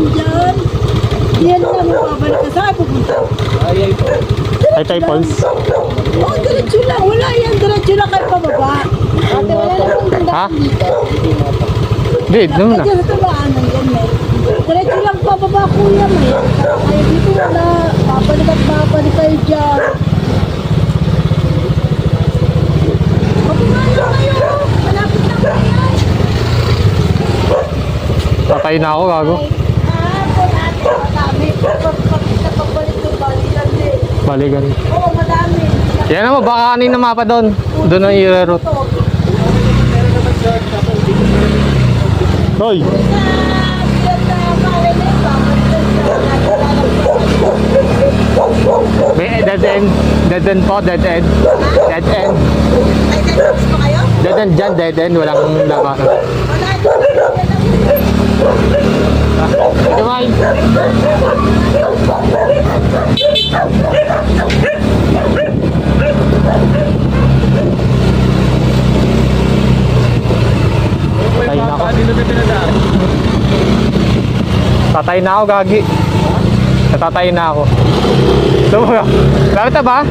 dumaan dyan. Yan lang babalik ka saan pupunta. Ay, tayo, Pauls. Oh, diretso lang. Wala yan. Diretso lang kayo pababa. Ate, wala namang Ha? tandaan dito. Di, doon na. Diyan sa tulaanan yan, may. Diretso lang pababa, kuya, may. Ay, dito wala. Babalik at babalik kayo dyan. Mababa na kayo. Malapit na kayo. Patay na ako, gago. Kung ate, madami. Pagbalik ng balikan din. Balikan. Oo, madami. Yan naman, baka kanina mapa doon. Doon ang i-reroute. Hoy! May dead end. Dead end po, dead end. Dead end. Dead end dyan, dead end. Walang labasan. Ito, May. Patay na ako. Tatay na ako, gagi. Natatay na ako. So, bakit ba?